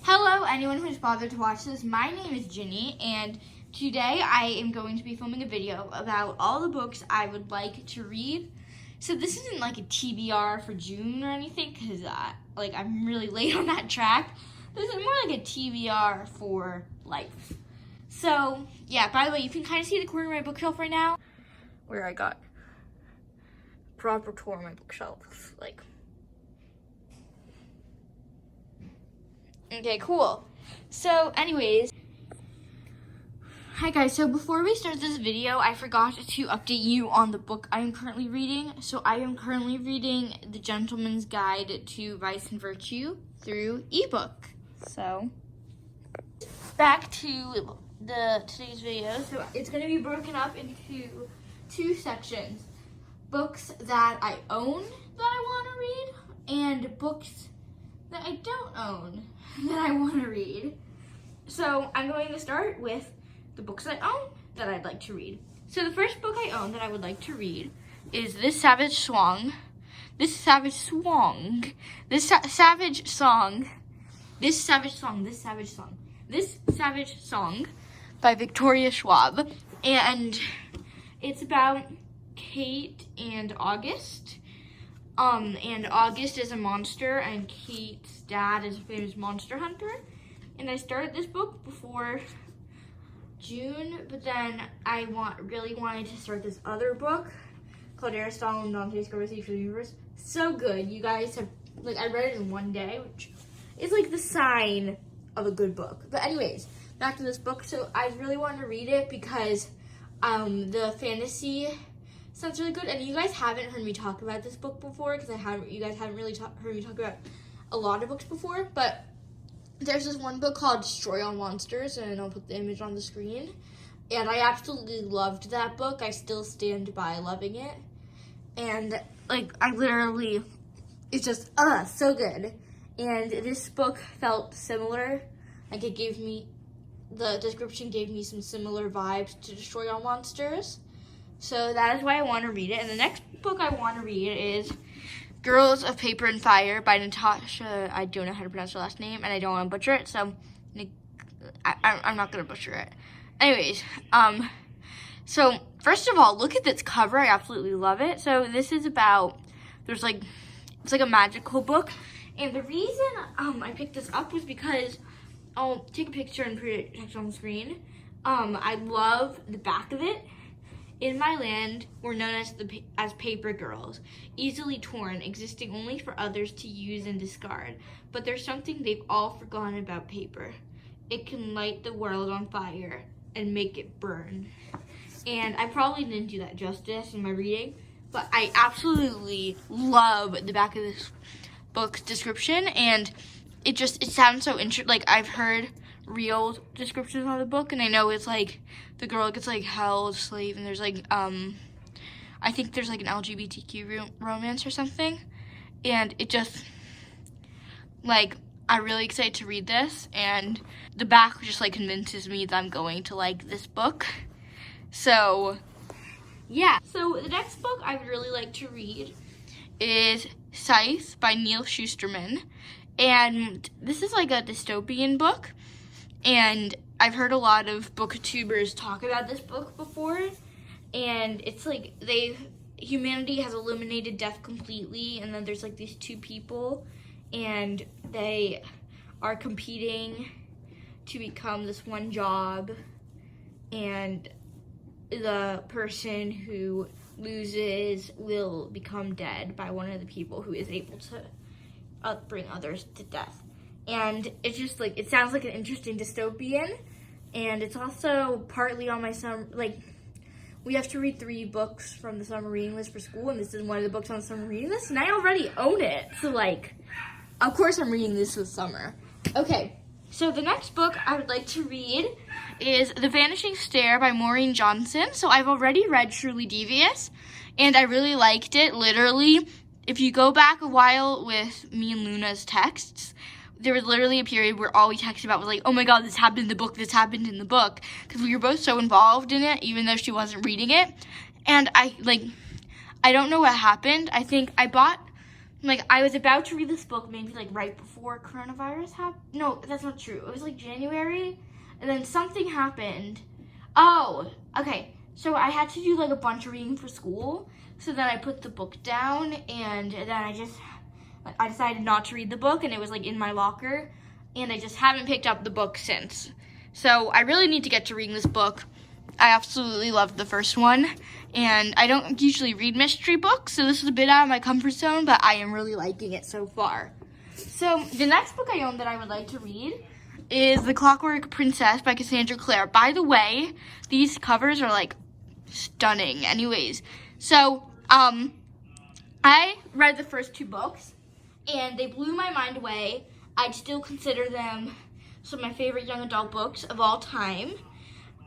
Hello, anyone who's bothered to watch this. My name is Ginny, and today I am going to be filming a video about all the books I would like to read. So this isn't like a TBR for June or anything, because I'm really late on that track. This is more like a TBR for life. So yeah, by the way, you can kind of see the corner of my bookshelf right now, where I got proper tour of my bookshelf, like. Okay, cool. So anyways, hi guys, so before we start this video, I forgot to update you on the book I am currently reading. So I am currently reading The Gentleman's Guide to Vice and Virtue through ebook. So back to today's video. So it's going to be broken up into two sections. Books that I own that I want to read, and books that I don't own that I want to read. So I'm going to start with the books I own that I'd like to read. So the first book I own that I would like to read is This Savage Song by Victoria Schwab. And it's about Kate and August. And August is a monster, and Kate's dad is a famous monster hunter. And I started this book before June, but then I really wanted to start this other book called Aristotle and Dante's Conversation for the Universe. So good. You guys have, I read it in one day, which is like the sign of a good book. But anyways, back to this book. So I really wanted to read it because the fantasy sounds really good, and you guys haven't heard me talk about this book before because you guys haven't really heard me talk about a lot of books before. But there's this one book called Destroy All Monsters, and I'll put the image on the screen. And I absolutely loved that book. I still stand by loving it, and it's just so good. And this book felt similar. The description gave me some similar vibes to Destroy All Monsters. So that is why I want to read it. And the next book I want to read is Girls of Paper and Fire by Natasha. I don't know how to pronounce her last name, and I don't want to butcher it, so I'm not going to butcher it. Anyways, so first of all, look at this cover. I absolutely love it. So this is about, it's like a magical book. And the reason I picked this up was because, I'll take a picture and put it on the screen. I love the back of it. In my land, we're known as paper girls, easily torn, existing only for others to use and discard. But there's something they've all forgotten about paper. It can light the world on fire and make it burn. And I probably didn't do that justice in my reading, but I absolutely love the back of this book's description, and it sounds so interesting. Like, I've heard real descriptions of the book, and I know it's like the girl gets held slave, and there's I think there's an LGBTQ romance or something, and it just I'm really excited to read this, and the back just convinces me that I'm going to like this book. So yeah, so the next book I would really like to read is Scythe by Neil Shusterman, and this is a dystopian book. And I've heard a lot of booktubers talk about this book before, and it's humanity has eliminated death completely, and then there's these two people, and they are competing to become this one job, and the person who loses will become dead by one of the people who is able to bring others to death. And it's just it sounds like an interesting dystopian, and it's also partly on my summer, we have to read 3 books from the summer reading list for school, and this is one of the books on the summer reading list, and I already own it, so of course I'm reading this this summer. Okay, so the next book I would like to read is The Vanishing Stair by Maureen Johnson. So I've already read Truly Devious, and I really liked it. Literally, if you go back a while with me and Luna's texts, there was literally a period where all we texted about was oh my god, this happened in the book, because we were both so involved in it, even though she wasn't reading it. And I don't know what happened. I think I bought like, I was about to read this book maybe, like, right before coronavirus happened. No, that's not true. It was, like, January, and then something happened. Oh, okay. So I had to do, like, a bunch of reading for school. So then I put the book down, and then I decided not to read the book, and it was, like, in my locker. And I just haven't picked up the book since. So I really need to get to reading this book. I absolutely loved the first one. And I don't usually read mystery books, so this is a bit out of my comfort zone, but I am really liking it so far. So the next book I own that I would like to read is The Clockwork Princess by Cassandra Clare. By the way, these covers are, like, stunning. Anyways, so I read the first 2 books, and they blew my mind away. I'd still consider them some of my favorite young adult books of all time.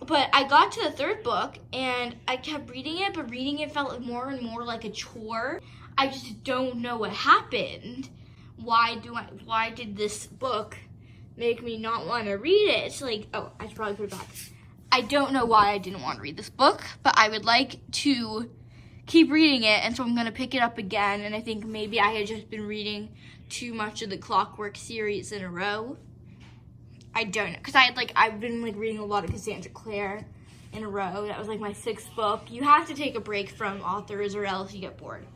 But I got to the 3rd book, and I kept reading it, but reading it felt more and more like a chore. I just don't know what happened. Why did this book make me not want to read it? It's like, oh, I should probably put it back. I don't know why I didn't want to read this book, but I would like to keep reading it, and so I'm going to pick it up again, and I think maybe I had just been reading too much of the Clockwork series in a row. I don't know, because I've been reading a lot of Cassandra Clare in a row. That was like my 6th book. You have to take a break from authors or else you get bored.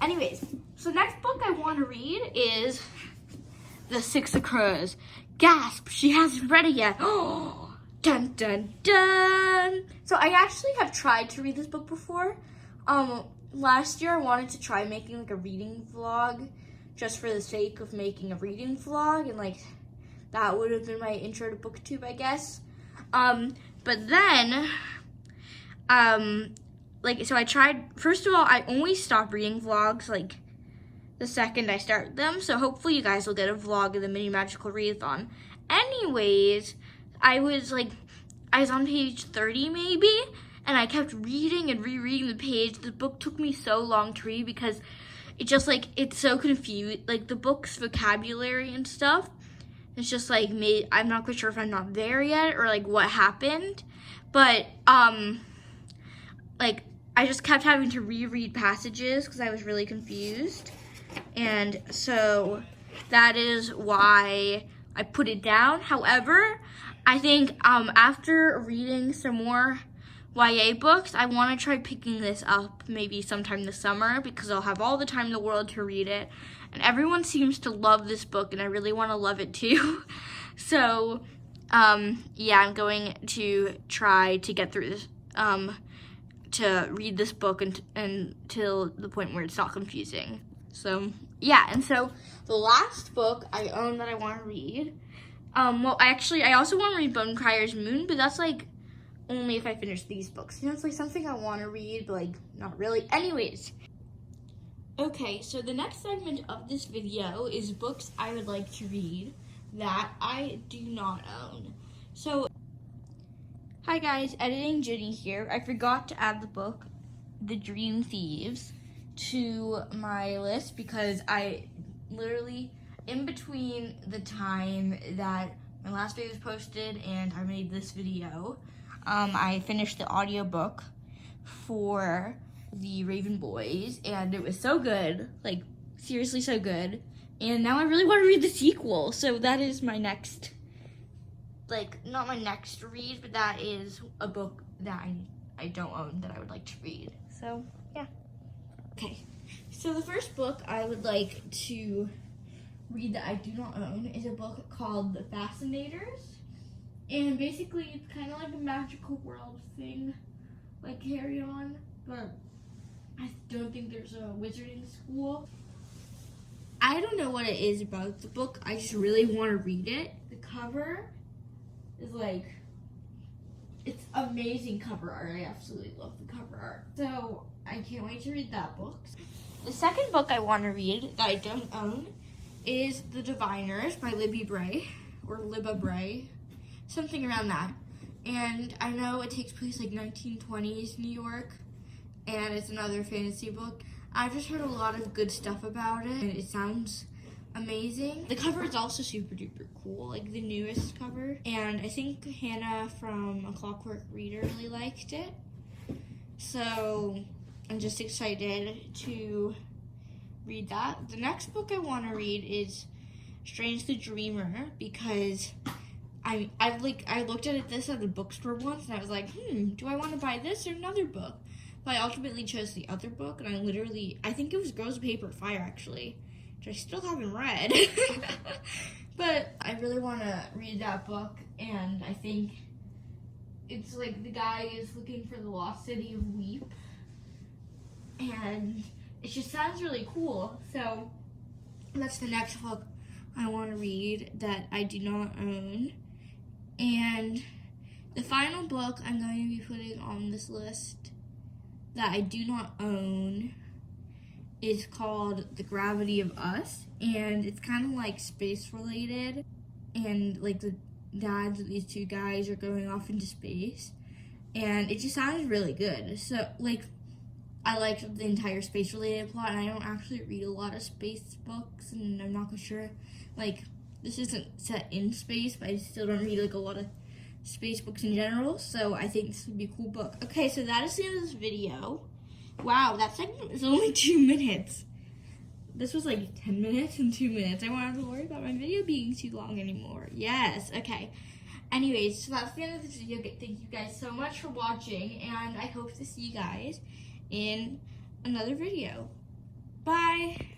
Anyways, so next book I want to read is The Six of Crows. Gasp, she hasn't read it yet. Oh, dun dun dun. So I actually have tried to read this book before. Last year I wanted to try making like a reading vlog just for the sake of making a reading vlog, and like that would have been my intro to booktube, I guess. But then, so I tried, first of all, I only stop reading vlogs, like, the second I start them, so hopefully you guys will get a vlog of the mini magical readathon. Anyways, I was on page 30 maybe, and I kept reading and rereading the page. The book took me so long to read because it just, it's so confused, the book's vocabulary and stuff. It's just I'm not quite sure if I'm not there yet or what happened, but I just kept having to reread passages because I was really confused, and so that is why I put it down. However, I think after reading some more YA books, I want to try picking this up maybe sometime this summer because I'll have all the time in the world to read it. And everyone seems to love this book, and I really want to love it too. So, yeah, I'm going to try to get through this, to read this book until the point where it's not confusing. So, yeah, and so the last book I own that I want to read, I also want to read Bonecryer's Moon, but that's only if I finish these books. It's something I want to read, but not really. Anyways. Okay, so the next segment of this video is books I would like to read that I do not own. So, hi guys, Editing Ginny here. I forgot to add the book, The Dream Thieves, to my list because I literally, in between the time that my last video was posted and I made this video, I finished the audiobook for The Raven Boys, and it was so good, seriously so good, and now I really want to read the sequel, so that is my next, not my next read, but that is a book that I don't own that I would like to read, so yeah. Okay, so the first book I would like to read that I do not own is a book called The Fascinators, and basically it's kind of like a magical world thing, like Carry On, but I don't think there's a wizarding school. I don't know what it is about the book. I just really want to read it. The cover is it's amazing cover art. I absolutely love the cover art. So I can't wait to read that book. The second book I want to read that I don't own is The Diviners by Libby Bray, or Libba Bray, something around that. And I know it takes place 1920s New York, and it's another fantasy book. I've just heard a lot of good stuff about it, and it sounds amazing. The cover is also super duper cool, the newest cover. And I think Hannah from A Clockwork Reader really liked it. So I'm just excited to read that. The next book I want to read is Strange the Dreamer, because I looked at this at the bookstore once, and I was like, do I want to buy this or another book? But I ultimately chose the other book, and I think it was Girls of Paper and Fire, actually, which I still haven't read. But I really want to read that book, and I think it's like the guy is looking for the lost city of Weep, and it just sounds really cool. So that's the next book I want to read that I do not own. And the final book I'm going to be putting on this list that I do not own is called The Gravity of Us, and it's kind of like space related, and like the dads of these two guys are going off into space, and it just sounded really good. So like, I liked the entire space related plot, and I don't actually read a lot of space books, and I'm not sure, like, this isn't set in space, but I still don't read like a lot of space books in general, so I think this would be a cool book. Okay, so that is the end of this video. Wow, that segment was only 2 minutes. This was like 10 minutes and 2 minutes. I don't have to worry about my video being too long anymore. Yes, okay. Anyways, so that's the end of this video. Thank you guys so much for watching, and I hope to see you guys in another video. Bye.